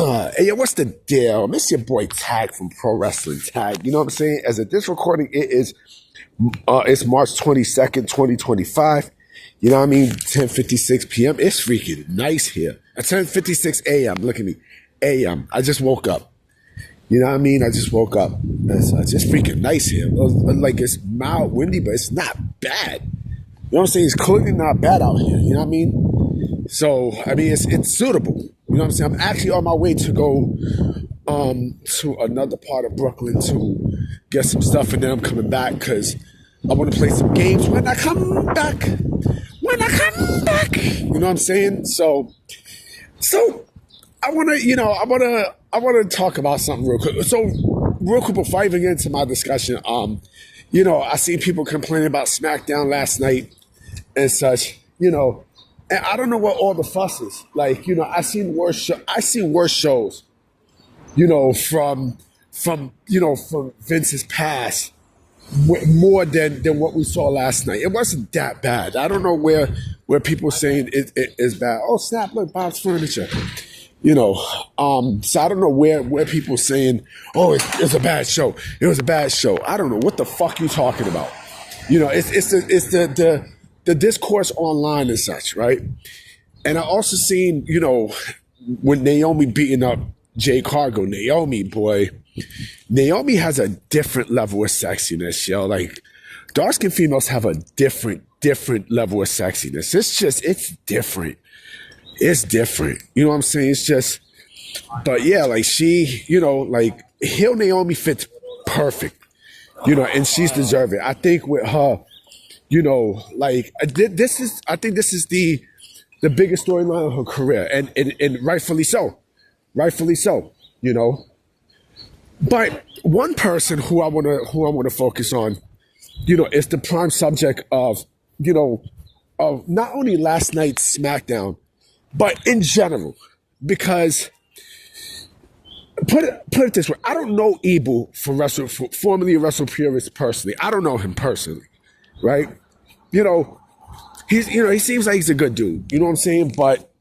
Hey, yo, what's the deal? It's your boy Tag from Pro Wrestling Tag. You know what I'm saying? As of this recording, it's March 22nd, 2025. You know what I mean? 10:56 p.m. It's freaking nice here. At 10:56 a.m. Look at me. A.m. I just woke up. You know what I mean? I just woke up. It's just freaking nice here. Like, it's mild, windy, but it's not bad. You know what I'm saying? It's clearly not bad out here. You know what I mean? So, I mean, it's suitable. You know what I'm saying? I'm actually on my way to go to another part of Brooklyn to get some stuff, and then I'm coming back because I want to play some games when I come back. You know what I'm saying? So I want to talk about something real quick. So real quick before I even get into my discussion, I seen people complaining about SmackDown last night and such, and I don't know what all the fuss is. Like, I seen worse shows, from Vince's past, more than what we saw last night. It wasn't that bad. I don't know where people saying it is bad. Oh, snap, look, Bob's Furniture. So I don't know where people saying, oh, it's a bad show. It was a bad show. I don't know what the fuck you talking about. It's the discourse online and such, right? And I also seen, when Naomi beating up Jay Cargo, Naomi has a different level of sexiness, yo. Like, dark-skinned females have a different level of sexiness. It's different. It's different. You know what I'm saying? It's just, but yeah, like she, heel Naomi fits perfect, and she's deserving. I think with her, I think this is the biggest storyline of her career, and rightfully so. But one person who I want to focus on, is the prime subject of not only last night's SmackDown, but in general, because put it this way, I don't know Ibou formerly WrestlePurist personally. I don't know him personally, right? He seems like he's a good dude. You know what I'm saying? But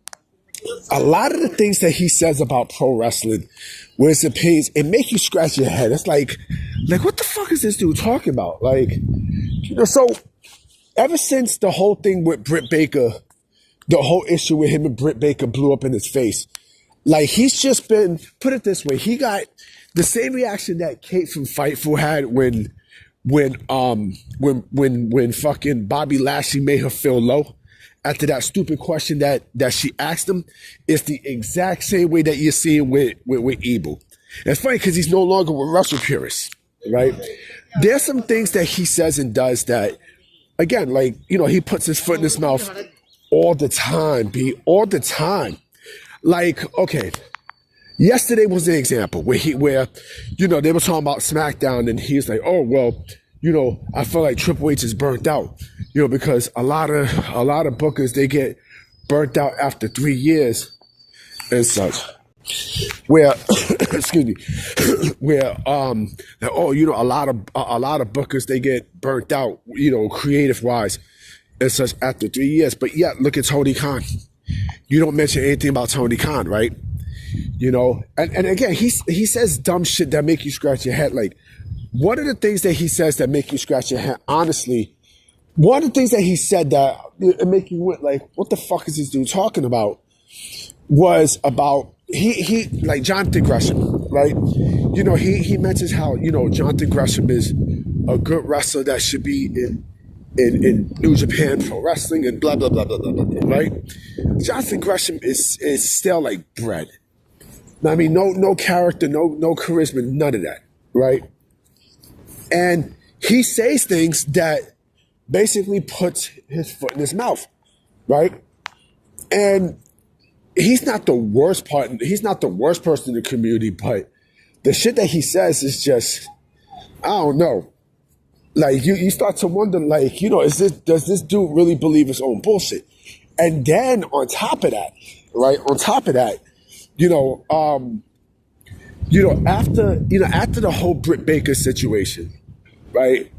a lot of the things that he says about pro wrestling, with his opinions, it make you scratch your head. It's like what the fuck is this dude talking about? Like, so ever since the whole thing with Britt Baker, the whole issue with him and Britt Baker blew up in his face, like, he's just been, put it this way, he got the same reaction that Kate from Fightful had when fucking Bobby Lashley made her feel low after that stupid question that she asked him. It's the exact same way that you're seeing with Ibou. It's funny because he's no longer with WrestlePurist, right? There's some things that he says and does that, again, like, he puts his foot in his mouth all the time, all the time. Like, okay, yesterday was an example where they were talking about SmackDown, and he's like, oh, well, I feel like Triple H is burnt out, because a lot of bookers, they get burnt out after 3 years and such. Where, excuse me, where a lot of bookers, they get burnt out, creative wise and such after 3 years. But yeah, look at Tony Khan. You don't mention anything about Tony Khan, right? And again, he says dumb shit that make you scratch your head. Like, one of the things that he says that make you scratch your head, honestly, one of the things that he said that it make you like, what the fuck is this dude talking about? Was about he like Jonathan Gresham, right? He mentions how Jonathan Gresham is a good wrestler that should be in New Japan Pro Wrestling and blah blah blah blah blah blah, right? Jonathan Gresham is still like bread. I mean, no character, no charisma, none of that, right? And he says things that basically puts his foot in his mouth, right? And he's not the worst person in the community, but the shit that he says is just, I don't know. Like, you start to wonder, like, does this dude really believe his own bullshit? And then on top of that, after the whole Britt Baker situation, right?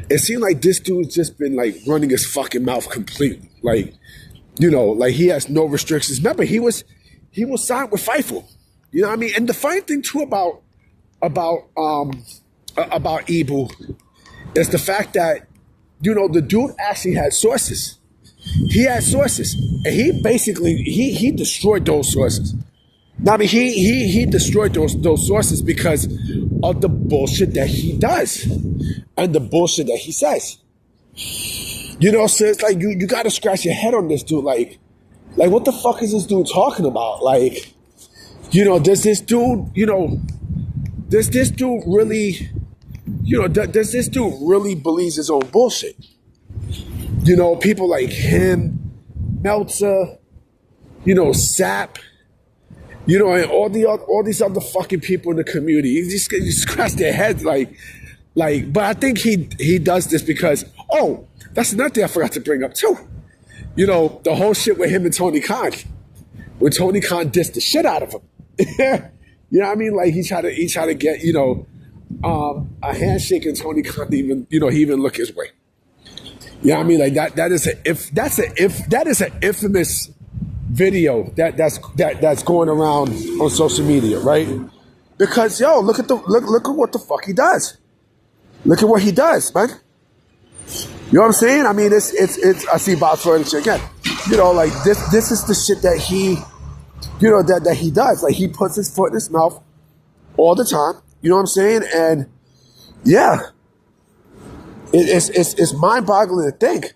It seemed like this dude's just been like running his fucking mouth completely. Like, like he has no restrictions. Remember, he was signed with Fightful, You know what I mean? And the funny thing too about Ibou is the fact that, you know, the dude actually had sources. He had sources, and he basically he destroyed those sources. Now, I mean, he destroyed those sources because of the bullshit that he does and the bullshit that he says. You know, so it's like you got to scratch your head on this dude. Like what the fuck is this dude talking about? Like, you know, does this dude really, you know, does this dude really believes his own bullshit? You know, people like him, Meltzer, you know, Sap, you know, and all these other fucking people in the community. You scratch their heads like, but I think he does this because, oh, that's another thing I forgot to bring up too. You know, the whole shit with him and Tony Khan. When Tony Khan dissed the shit out of him. You know what I mean? Like he tried to get, you know, a handshake, and Tony Khan he even look his way. You know what I mean? Like that is an infamous video that's going around on social media, right? Because look at what the fuck he does. Look at what he does, man. You know what I'm saying? I mean, it's I see Bob's furniture again. You know, like this is the shit that he, you know, that he does. Like he puts his foot in his mouth all the time. You know what I'm saying? And yeah, it's mind-boggling to think.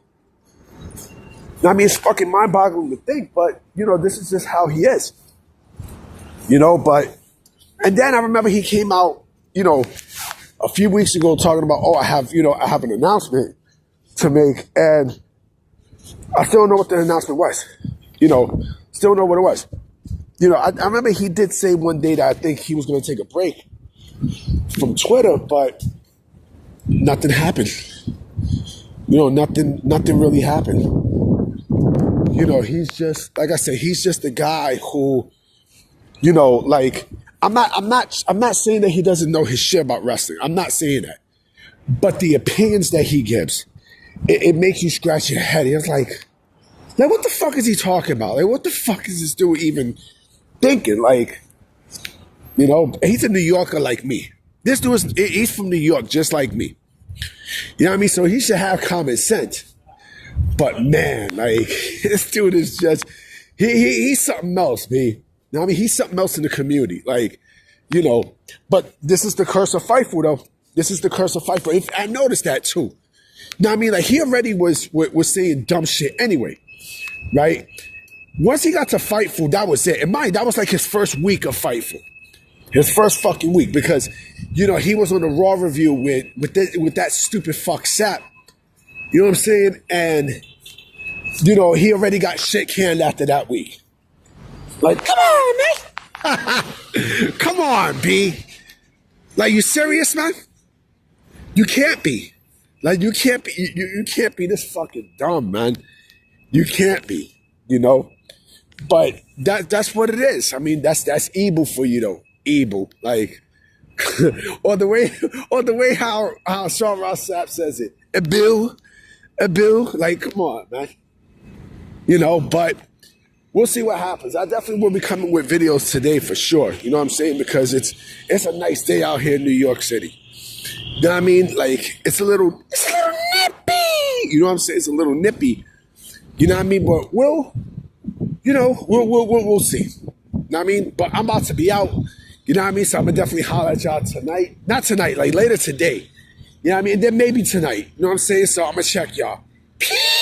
I mean, it's fucking mind-boggling to think, but you know, this is just how he is. You know, and then I remember he came out, you know, a few weeks ago talking about, I have an announcement to make, and I still don't know what the announcement was. You know, still don't know what it was. You know, I remember he did say one day that I think he was going to take a break from Twitter, but nothing happened. You know, nothing really happened. You know, he's just, like I said, he's just a guy who, you know, like, I'm not saying that he doesn't know his shit about wrestling. I'm not saying that. But the opinions that he gives, it makes you scratch your head. It's like, what the fuck is he talking about? Like, what the fuck is this dude even thinking? Like, you know, he's a New Yorker like me. This dude he's from New York just like me. You know what I mean? So he should have common sense. But man, like, this dude is just, he's something else, man. You know what I mean? He's something else in the community. Like, you know, but this is the curse of Fightful, though. This is the curse of Fightful. I noticed that, too. You know what I mean? Like, he already was saying dumb shit anyway, right? Once he got to Fightful, that was it. And mind, that was like his first week of Fightful. His first fucking week. Because, you know, he was on the Raw review with that stupid fuck Sap. You know what I'm saying? And, you know, he already got shit canned after that week. Like, come on, man. Come on, B. Like, you serious, man? You can't be. Like, you can't be. You can't be this fucking dumb, man. You can't be, you know? But that's what it is. I mean, that's Ibou for you, though. Ibou. Like, or the way how Sean Ross Sapp says it. Ibou. Like, come on, man. You know, but we'll see what happens. I definitely will be coming with videos today for sure. You know what I'm saying? Because it's a nice day out here in New York City. You know what I mean? Like, it's a little nippy. You know what I'm saying? It's a little nippy. You know what I mean? But we'll see. You know what I mean? But I'm about to be out. You know what I mean? So I'm gonna definitely holler at y'all tonight. Not tonight, like later today. You know what I mean? And then maybe tonight. You know what I'm saying? So I'm gonna check y'all. Peace.